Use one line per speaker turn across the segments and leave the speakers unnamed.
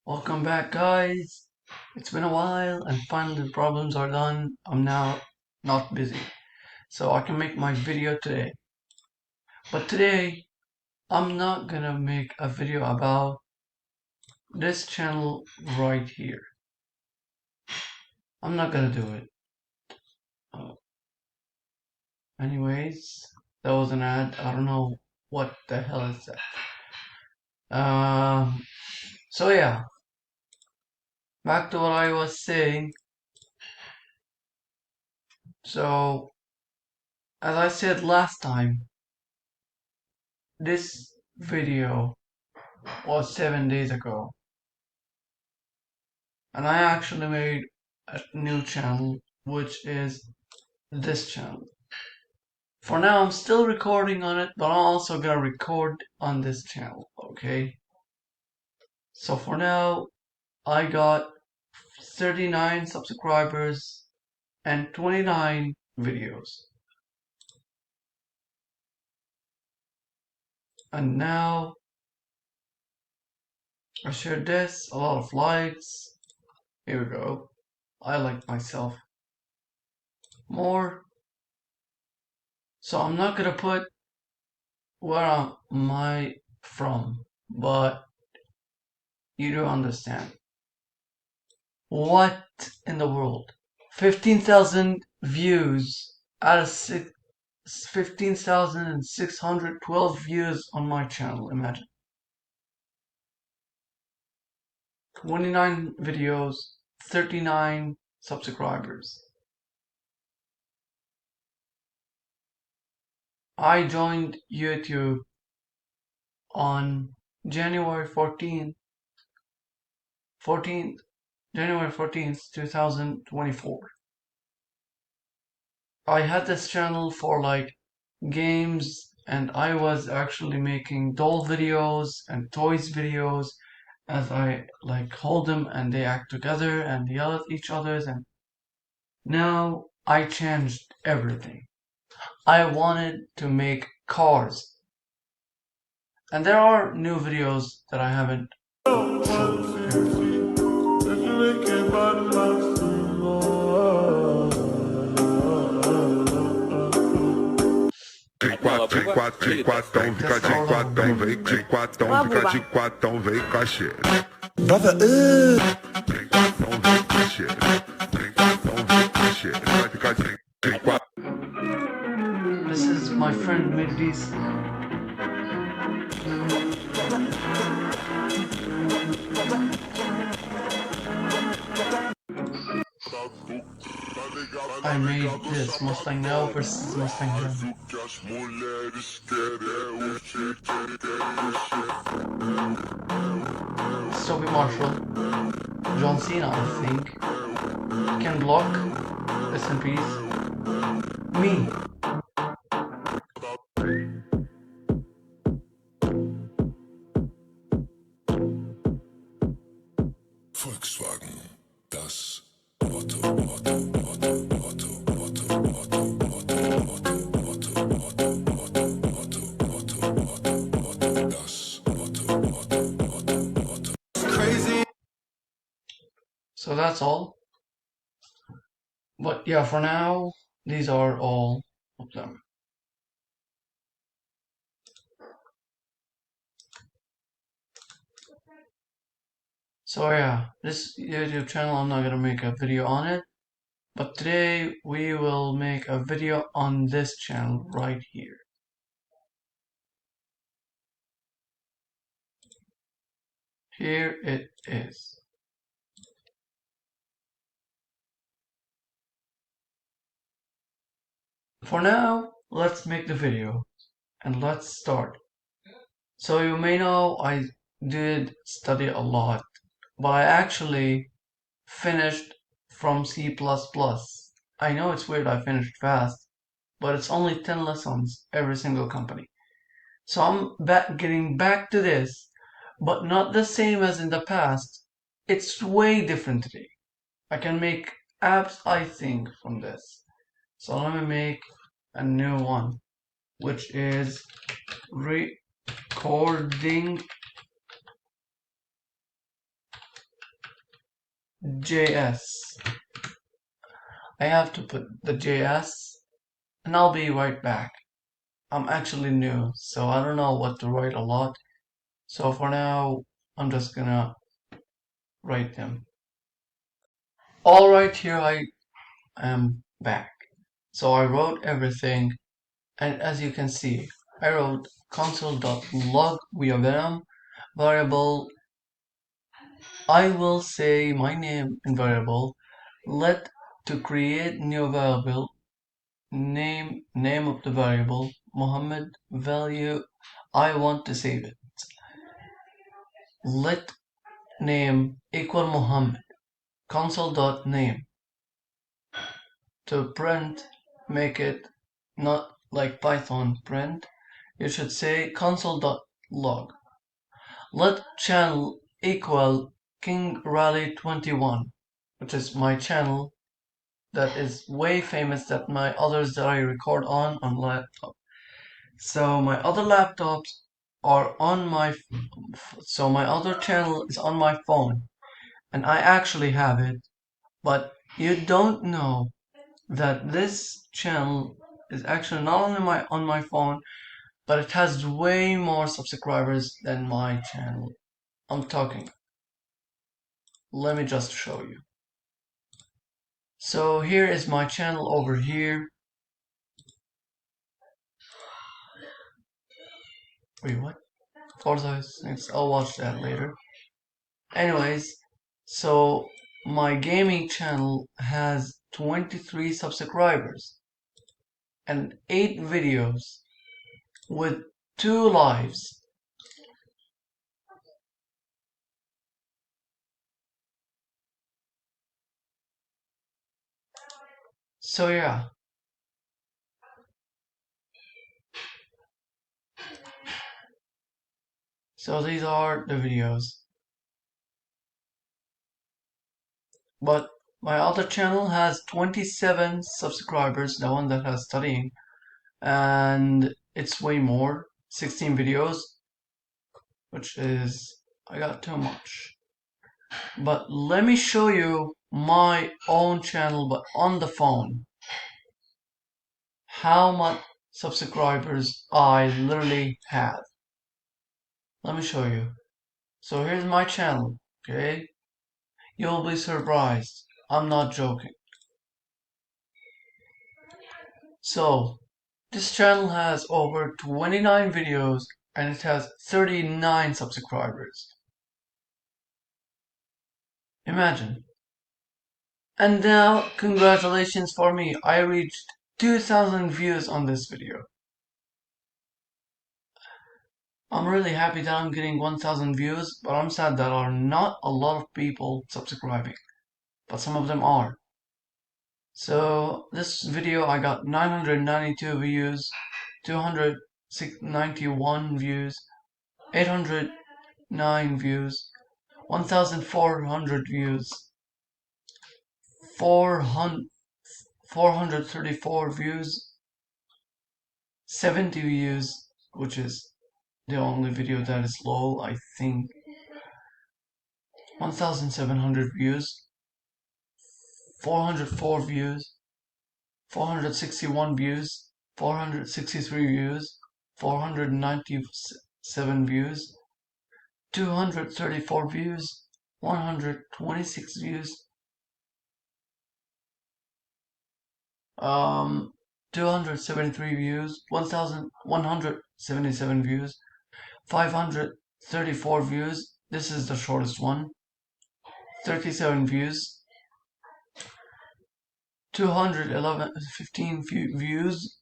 Welcome back, guys. It's been a while and finally the problems are done. I'm now not busy, so I can make my video today. But today, I'm not gonna make a video about this channel right here. I'm not gonna do it. Uh, Anyways, that was an ad. I don't know what the hell is that. So yeah, back to what I was saying. So, as I said last time, this video was 7 days ago, and I actually made a new channel, which is this channel. For now, I'm still recording on it, but I'm also gonna record on this channel, okay? So for now, I got 39 subscribers and 29 videos. And now, I shared this, a lot of likes. Here we go. I like myself more. So I'm not gonna put where am I from, but you do understand. What in the world? 15,000 views out of 15,612 views on my channel, imagine. 29 videos, 39 subscribers. I joined YouTube on January 14th, January 14th, 2024. I had this channel for like games, and I was actually making doll videos and toys videos as I like hold them and they act together and yell at each other. And now I changed everything. I wanted to make cars, and there are new videos that I haven't showed.
De quatão, fica de quatão, vem de quatão, fica de quatão, vem cachê. Brother, de quatão, vem cachê. De quatão, vem cachê. Vai ficar de quatão.
This is my friend made these. I made this Mustang now versus Mustang then. Toby Marshall, John Cena, I think, Ken Block, rest in peace, me.
Volkswagen, das Motto, Motto, Motto, Motto, Motto, Motto, Motto, Motto, Motto, Motto, Motto, Motto, Motto, Motto, Motto, das Motto, Motto, Motto, Motto. Crazy.
So that's all. But yeah, for now, these are all of them. So yeah, this YouTube channel, I'm not gonna make a video on it, but today we will make a video on this channel right here. Here it is. For now, let's make the video and let's start. So you may know I did study a lot, but I actually finished from C++. I know it's weird I finished fast, but it's only 10 lessons every single company. So I'm getting back to this, but not the same as in the past. It's way different today. I can make apps, I think, from this. So let me make a new one, which is recording JS. I have to put the JS and I'll be right back. I'm actually new, so I don't know what to write a lot. So for now, I'm just gonna write them. Alright, here I am back. So I wrote everything, and as you can see, I wrote console.log via venom variable. I will say my name in variable. Let to create new variable name of the variable Muhammad value. I want to save it. Let name equal Muhammad console.name. To print, make it not like Python print. You should say console.log. Let channel equal King Rally 21, which is my channel that is way famous than my others that I record on laptop. So my other laptops are on so my other channel is on my phone, and I actually have it, but you don't know that this channel is actually not only on my phone, but it has way more subscribers than my channel. I'm talking. Let me just show you. So here is my channel over here. Wait, what? Forza 6. I'll watch that later. Anyways, so my gaming channel has 23 subscribers and 8 videos with 2 lives. So yeah. So these are the videos. But my other channel has 27 subscribers, the one that has studying, and it's way more, 16 videos, which is, I got too much. But let me show you my own channel, but on the phone, how much subscribers I literally have. Let me show you. So here's my channel, okay? You'll be surprised. I'm not joking. So, this channel has over 29 videos and it has 39 subscribers. Imagine. And now, congratulations for me, I reached 2,000 views on this video. I'm really happy that I'm getting 1,000 views, but I'm sad that are not a lot of people subscribing, but some of them are. So this video I got 992 views, 291 views, 809 views, 1,400 views, 434 views, 70 views, which is the only video that is low, I think, 1,700 views, 404 views, 461 views, 463 views, 497 views, 234 views, 126 views, 273 views, 1,177 views, 534 views. This is the shortest one. 37 views, 15 views,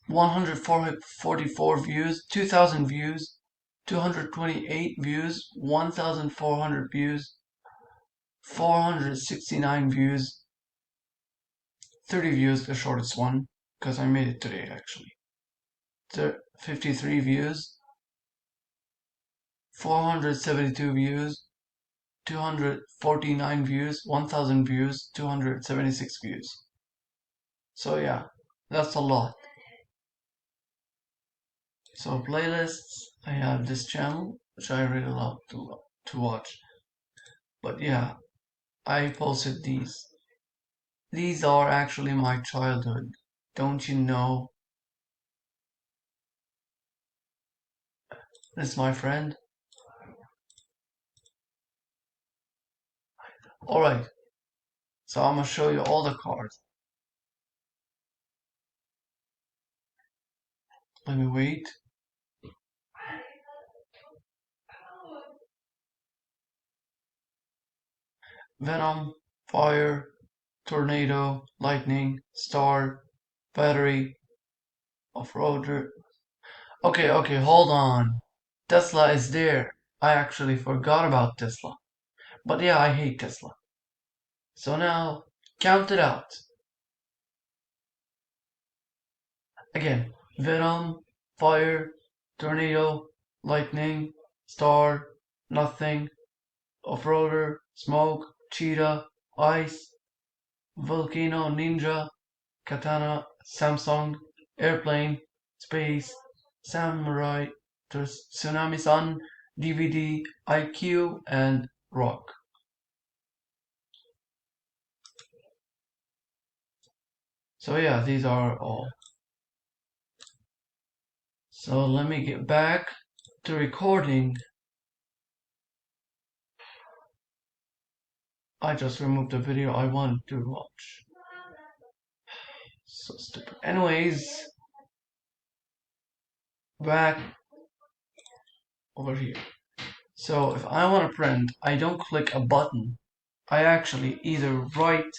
144 views, 2,000 views, 228 views, 1,400 views, 469 views, 30 views, the shortest one, because I made it today actually. 53 views, 472 views, 249 views, 1,000 views, 276 views. So yeah, that's a lot. So playlists, I have this channel, which I really love to watch. But yeah, I posted these. These are actually my childhood. Don't you know? This is my friend. Alright, so I'm gonna show you all the cards. Let me wait. Venom, Fire, Tornado, Lightning, Star, Battery, Off-Roader. Okay, hold on. Tesla is there. I actually forgot about Tesla. But yeah, I hate Tesla. So now, count it out. Again, Venom, Fire, Tornado, Lightning, Star, Nothing, Off-Roader, Smoke, Cheetah, Ice, Volcano, Ninja, Katana, Samsung, Airplane, Space, Samurai, Tsunami Sun, DVD, IQ, and Rock. So yeah, these are all. So let me get back to recording. I just removed the video I wanted to watch. So stupid. Anyways, back over here. So if I want to print, I don't click a button. I actually either write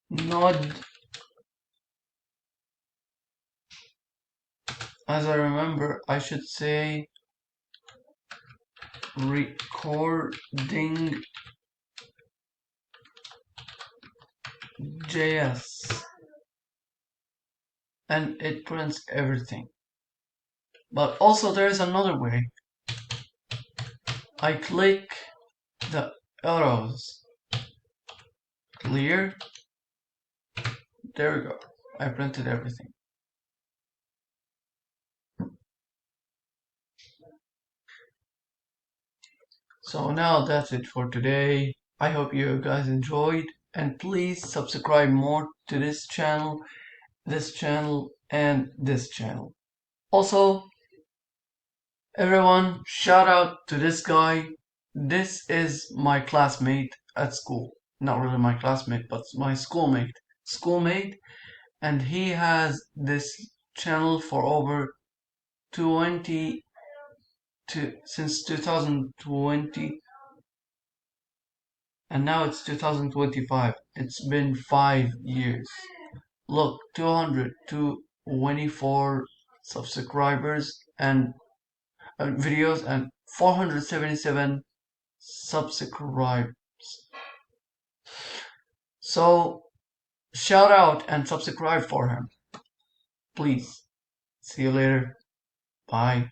nod, as I remember, I should say recording JS, and it prints everything. But also there is another way. I click the arrows. Clear. There we go. I printed everything. So now that's it for today. I hope you guys enjoyed, and please subscribe more to this channel, and this channel. Also, everyone, shout out to this guy. This is my classmate at school. Not really my classmate, but my schoolmate, and he has this channel for over 20 since 2020, and now it's 2025. It's been 5 years. Look, 224 subscribers and videos and 477 subscribers. So shout out and subscribe for him, please. See you later. Bye.